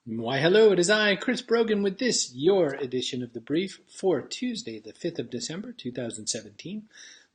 Why, hello, it is I, Chris Brogan, with this, your edition of The Brief for Tuesday, the 5th of December, 2017.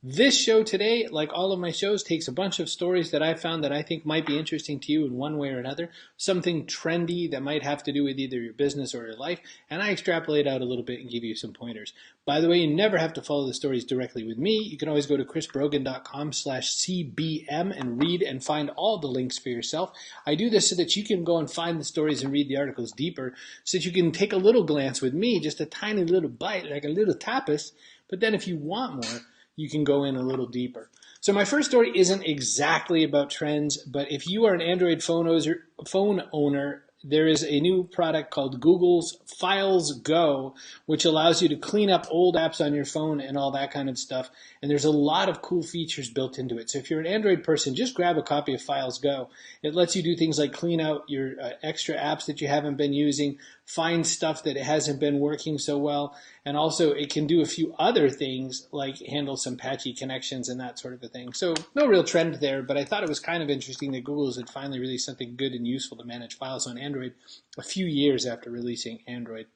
This show today, like all of my shows, takes a bunch of stories that I found that I think might be interesting to you in one way or another, something trendy that might have to do with either your business or your life, and I extrapolate out a little bit and give you some pointers. By the way, you never have to follow the stories directly with me. You can always go to chrisbrogan.com/cbm and read and find all the links for yourself. I do this so that you can go and find the stories and read the articles deeper, so that you can take a little glance with me, just a tiny little bite, like a little tapas, but then if you want more, you can go in a little deeper. So my first story isn't exactly about trends, but if you are an Android phone owner, there is a new product called Google's Files Go, which allows you to clean up old apps on your phone and all that kind of stuff. And there's a lot of cool features built into it. So if you're an Android person, just grab a copy of Files Go. It lets you do things like clean out your extra apps that you haven't been using, find stuff that it hasn't been working so well, and also it can do a few other things like handle some patchy connections and that sort of a thing. So no real trend there, but I thought it was kind of interesting that Google's had finally released something good and useful to manage files on Android a few years after releasing Android.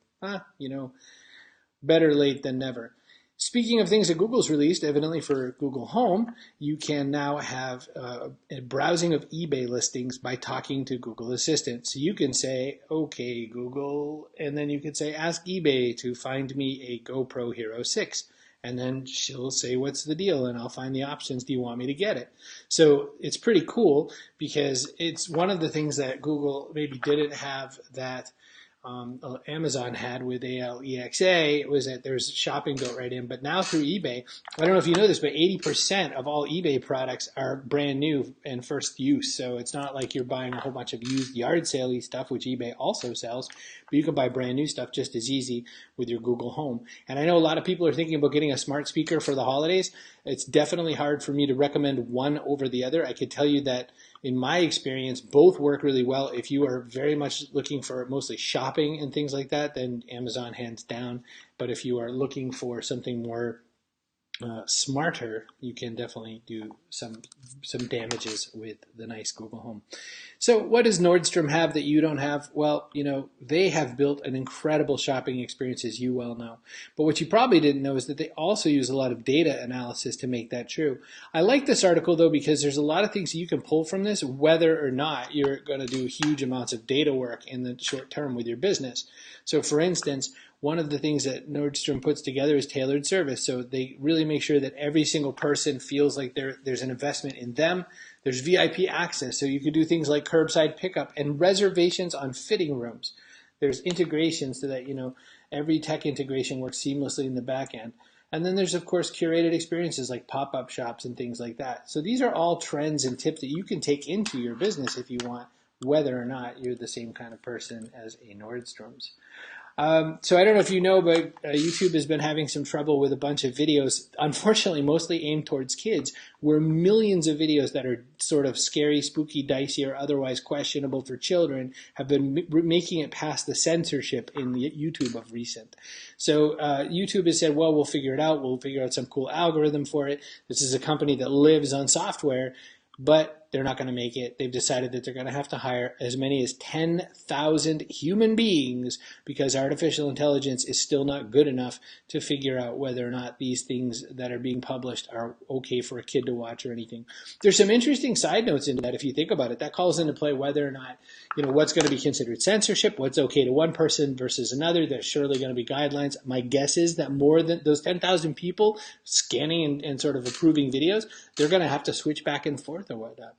Better late than never. Speaking of things that Google's released, evidently for Google Home, you can now have a browsing of eBay listings by talking to Google Assistant. So you can say, okay, Google, and then you can say, ask eBay to find me a GoPro Hero 6. And then she'll say, what's the deal? And I'll find the options. Do you want me to get it? So it's pretty cool because it's one of the things that Google maybe didn't have that Amazon had with ALEXA was that there's shopping built right in. But now through eBay, I don't know if you know this, but 80% of all eBay products are brand new and first use. So it's not like you're buying a whole bunch of used yard sale-y stuff, which eBay also sells, but you can buy brand new stuff just as easy with your Google Home. And I know a lot of people are thinking about getting a smart speaker for the holidays. It's definitely hard for me to recommend one over the other. I could tell you that in my experience, both work really well. If you are very much looking for mostly shopping and things like that, then Amazon hands down. But if you are looking for something more smarter, you can definitely do some damages with the nice Google Home. So what does Nordstrom have that you don't have? Well, they have built an incredible shopping experience, as you well know. But what you probably didn't know is that they also use a lot of data analysis to make that true. I like this article, though, because there's a lot of things you can pull from this, whether or not you're going to do huge amounts of data work in the short term with your business. So, for instance, one of the things that Nordstrom puts together is tailored service. So they really make sure that every single person feels like there's an investment in them. There's VIP access, so you can do things like curbside pickup and reservations on fitting rooms. There's integrations so that, every tech integration works seamlessly in the back end. And then there's, of course, curated experiences like pop-up shops and things like that. So these are all trends and tips that you can take into your business if you want, whether or not you're the same kind of person as a Nordstrom's. So I don't know if you know, but YouTube has been having some trouble with a bunch of videos, unfortunately mostly aimed towards kids, where millions of videos that are sort of scary, spooky, dicey, or otherwise questionable for children have been making it past the censorship in the YouTube of recent. So YouTube has said, well, we'll figure it out. We'll figure out some cool algorithm for it. This is a company that lives on software, but they're not going to make it. They've decided that they're going to have to hire as many as 10,000 human beings because artificial intelligence is still not good enough to figure out whether or not these things that are being published are okay for a kid to watch or anything. There's some interesting side notes into that if you think about it. That calls into play whether or not, what's going to be considered censorship, what's okay to one person versus another. There's surely going to be guidelines. My guess is that more than those 10,000 people scanning and sort of approving videos, they're going to have to switch back and forth or whatnot.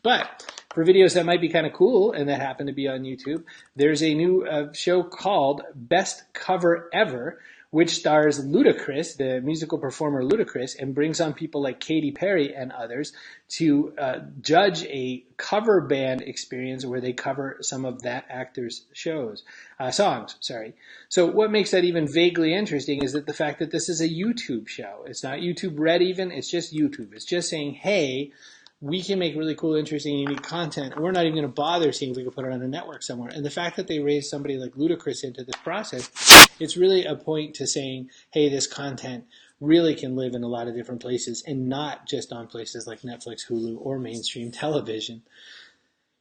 But for videos that might be kind of cool and that happen to be on YouTube, there's a new show called Best Cover Ever, which stars Ludacris, the musical performer Ludacris, and brings on people like Katy Perry and others to judge a cover band experience where they cover some of that actor's songs. So what makes that even vaguely interesting is that the fact that this is a YouTube show. It's not YouTube Red even, it's just YouTube. It's just saying, hey, we can make really cool, interesting, unique content. We're not even going to bother seeing if we can put it on a network somewhere. And the fact that they raised somebody like Ludacris into this process, it's really a point to saying, hey, this content really can live in a lot of different places and not just on places like Netflix, Hulu, or mainstream television.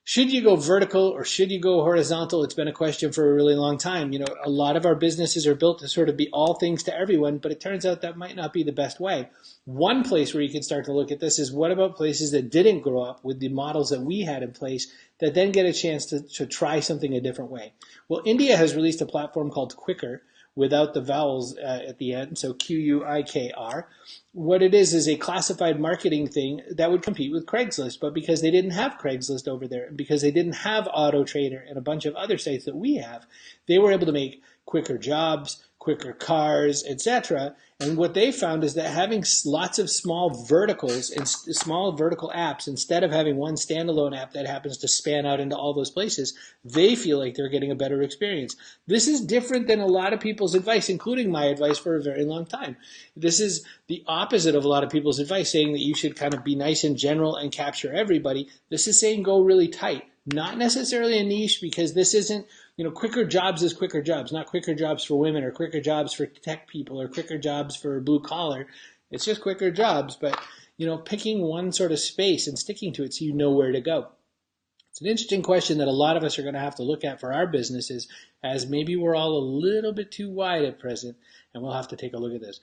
Should you go vertical or should you go horizontal? It's been a question for a really long time. A lot of our businesses are built to sort of be all things to everyone, but it turns out that might not be the best way. One place where you can start to look at this is, what about places that didn't grow up with the models that we had in place that then get a chance to try something a different way? Well, India has released a platform called Quicker, without the vowels at the end, so Quikr. What it is a classified marketing thing that would compete with Craigslist, but because they didn't have Craigslist over there, because they didn't have Auto Trader and a bunch of other sites that we have, they were able to make quicker jobs, quicker cars, etc. And what they found is that having lots of small verticals and small vertical apps, instead of having one standalone app that happens to span out into all those places, they feel like they're getting a better experience. This is different than a lot of people's advice, including my advice for a very long time. This is the opposite of a lot of people's advice, saying that you should kind of be nice in general and capture everybody. This is saying go really tight. Not necessarily a niche, because this isn't, quicker jobs is quicker jobs, not quicker jobs for women or quicker jobs for tech people or quicker jobs for blue collar. It's just quicker jobs, but, picking one sort of space and sticking to it so you know where to go. It's an interesting question that a lot of us are going to have to look at for our businesses, as maybe we're all a little bit too wide at present, and we'll have to take a look at this.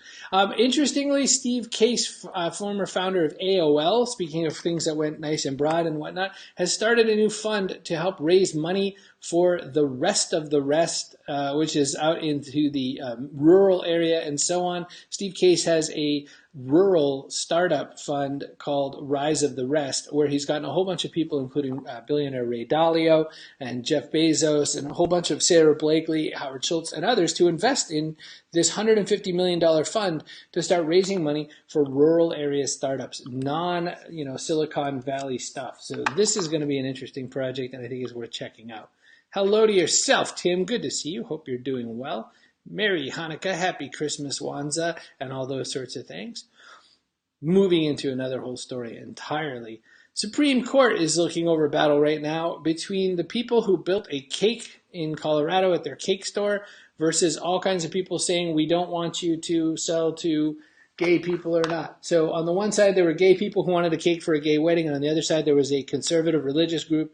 Interestingly, Steve Case, former founder of AOL, speaking of things that went nice and broad and whatnot, has started a new fund to help raise money for the rest of the rest, which is out into the rural area and so on. Steve Case has a rural startup fund called Rise of the Rest, where he's gotten a whole bunch of people, including billionaire Ray Dalio and Jeff Bezos and a whole bunch of Sarah Blakely, Howard Schultz, and others to invest in this $150 million fund to start raising money for rural area startups, Silicon Valley stuff. So this is going to be an interesting project, and I think is worth checking out. Hello to yourself, Tim. Good to see you. Hope you're doing well. Merry Hanukkah, Happy Christmas, Wanzaa, and all those sorts of things. Moving into another whole story entirely. Supreme Court is looking over a battle right now between the people who built a cake in Colorado at their cake store versus all kinds of people saying we don't want you to sell to gay people or not. So on the one side, there were gay people who wanted a cake for a gay wedding, and on the other side, there was a conservative religious group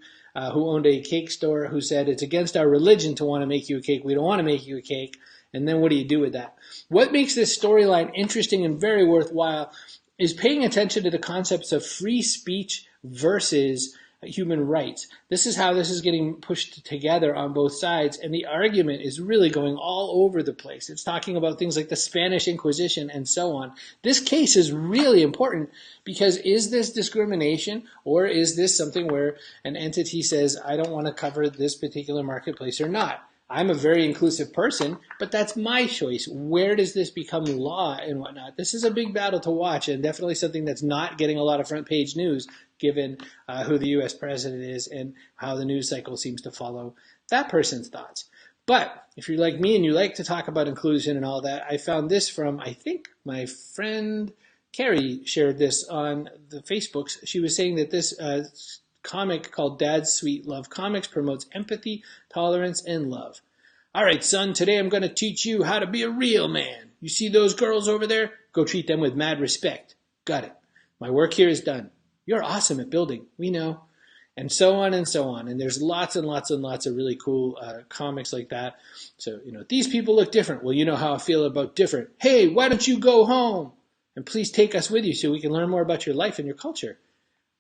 who owned a cake store who said it's against our religion to want to make you a cake. We don't want to make you a cake. And then what do you do with that? What makes this storyline interesting and very worthwhile is paying attention to the concepts of free speech versus human rights. This is how this is getting pushed together on both sides, and the argument is really going all over the place. It's talking about things like the Spanish Inquisition and so on. This case is really important because is this discrimination, or is this something where an entity says, I don't want to cover this particular marketplace or not? I'm a very inclusive person, but that's my choice. Where does this become law and whatnot? This is a big battle to watch, and definitely something that's not getting a lot of front page news, given who the U.S. president is and how the news cycle seems to follow that person's thoughts. But if you're like me and you like to talk about inclusion and all that, I found this from, I think, my friend Carrie shared this on the Facebooks. She was saying that this comic called Dad's Sweet Love Comics promotes empathy, tolerance, and love. All right, son, today I'm going to teach you how to be a real man. You see those girls over there? Go treat them with mad respect. Got it. My work here is done. You're awesome at building. We know. And so on and so on. And there's lots and lots and lots of really cool comics like that. So, these people look different. Well, you know how I feel about different. Hey, why don't you go home? And please take us with you so we can learn more about your life and your culture.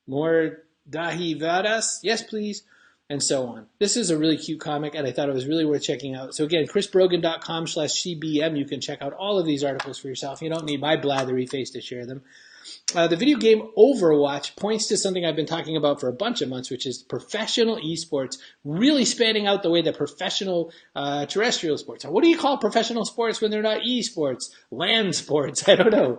More Dahi Vadas? Yes, please. And so on. This is a really cute comic, and I thought it was really worth checking out. So again, chrisbrogan.com/CBM. You can check out all of these articles for yourself. You don't need my blathery face to share them. The video game Overwatch points to something I've been talking about for a bunch of months, which is professional esports, really spanning out the way that professional terrestrial sports are. What do you call professional sports when they're not esports? Land sports, I don't know.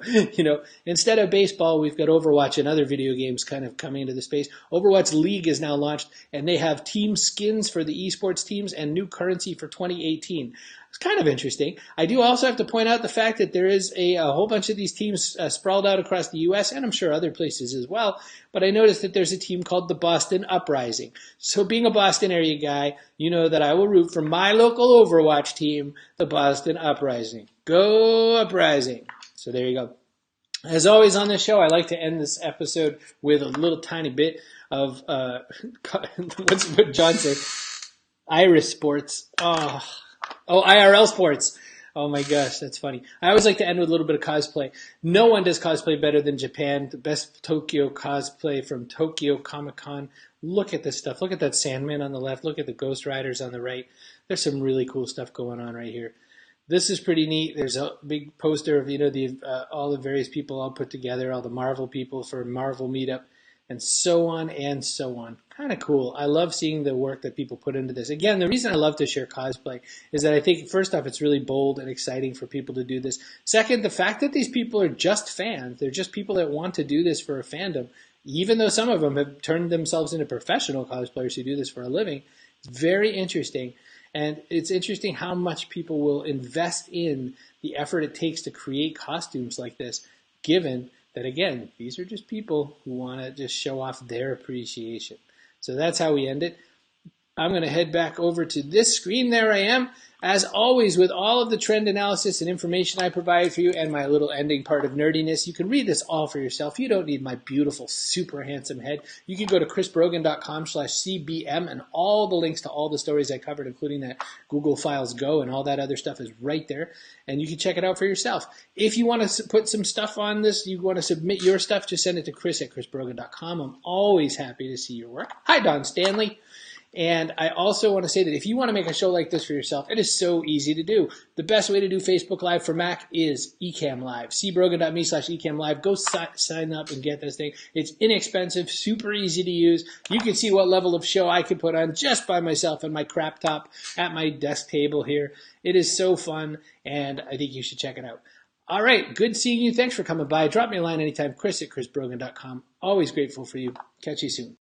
Instead of baseball, we've got Overwatch and other video games kind of coming into the space. Overwatch League is now launched, and they have team skins for the esports teams and new currency for 2018. It's kind of interesting. I do also have to point out the fact that there is a whole bunch of these teams sprawled out across the U.S. and I'm sure other places as well. But I noticed that there's a team called the Boston Uprising. So being a Boston area guy, you know that I will root for my local Overwatch team, the Boston Uprising. Go Uprising. So there you go. As always on this show, I like to end this episode with a little tiny bit of what John said, Iris Sports. Oh, IRL Sports. Oh my gosh, that's funny. I always like to end with a little bit of cosplay. No one does cosplay better than Japan. The best Tokyo cosplay from Tokyo Comic Con. Look at this stuff. Look at that Sandman on the left. Look at the Ghost Riders on the right. There's some really cool stuff going on right here. This is pretty neat. There's a big poster of all the various people all put together, all the Marvel people for Marvel Meetup, and so on and so on. Kind of cool. I love seeing the work that people put into this. Again, the reason I love to share cosplay is that I think, first off, it's really bold and exciting for people to do this. Second, the fact that these people are just fans. They're just people that want to do this for a fandom, even though some of them have turned themselves into professional cosplayers who do this for a living. It's very interesting. And it's interesting how much people will invest in the effort it takes to create costumes like this, given that, again, these are just people who want to just show off their appreciation. So that's how we end it. I'm going to head back over to this screen. There I am. As always, with all of the trend analysis and information I provide for you and my little ending part of nerdiness, you can read this all for yourself. You don't need my beautiful, super handsome head. You can go to chrisbrogan.com/CBM, and all the links to all the stories I covered, including that Google Files Go and all that other stuff, is right there. And you can check it out for yourself. If you want to put some stuff on this, you want to submit your stuff, just send it to chris@chrisbrogan.com. I'm always happy to see your work. Hi, Don Stanley. And I also want to say that if you want to make a show like this for yourself, it is so easy to do. The best way to do Facebook Live for Mac is Ecamm Live. cbrogan.me/Ecamm Live. Go sign up and get this thing. It's inexpensive, super easy to use. You can see what level of show I can put on just by myself and my crap top at my desk table here. It is so fun, and I think you should check it out. All right, good seeing you. Thanks for coming by. Drop me a line anytime, chris@chrisbrogan.com. Always grateful for you. Catch you soon.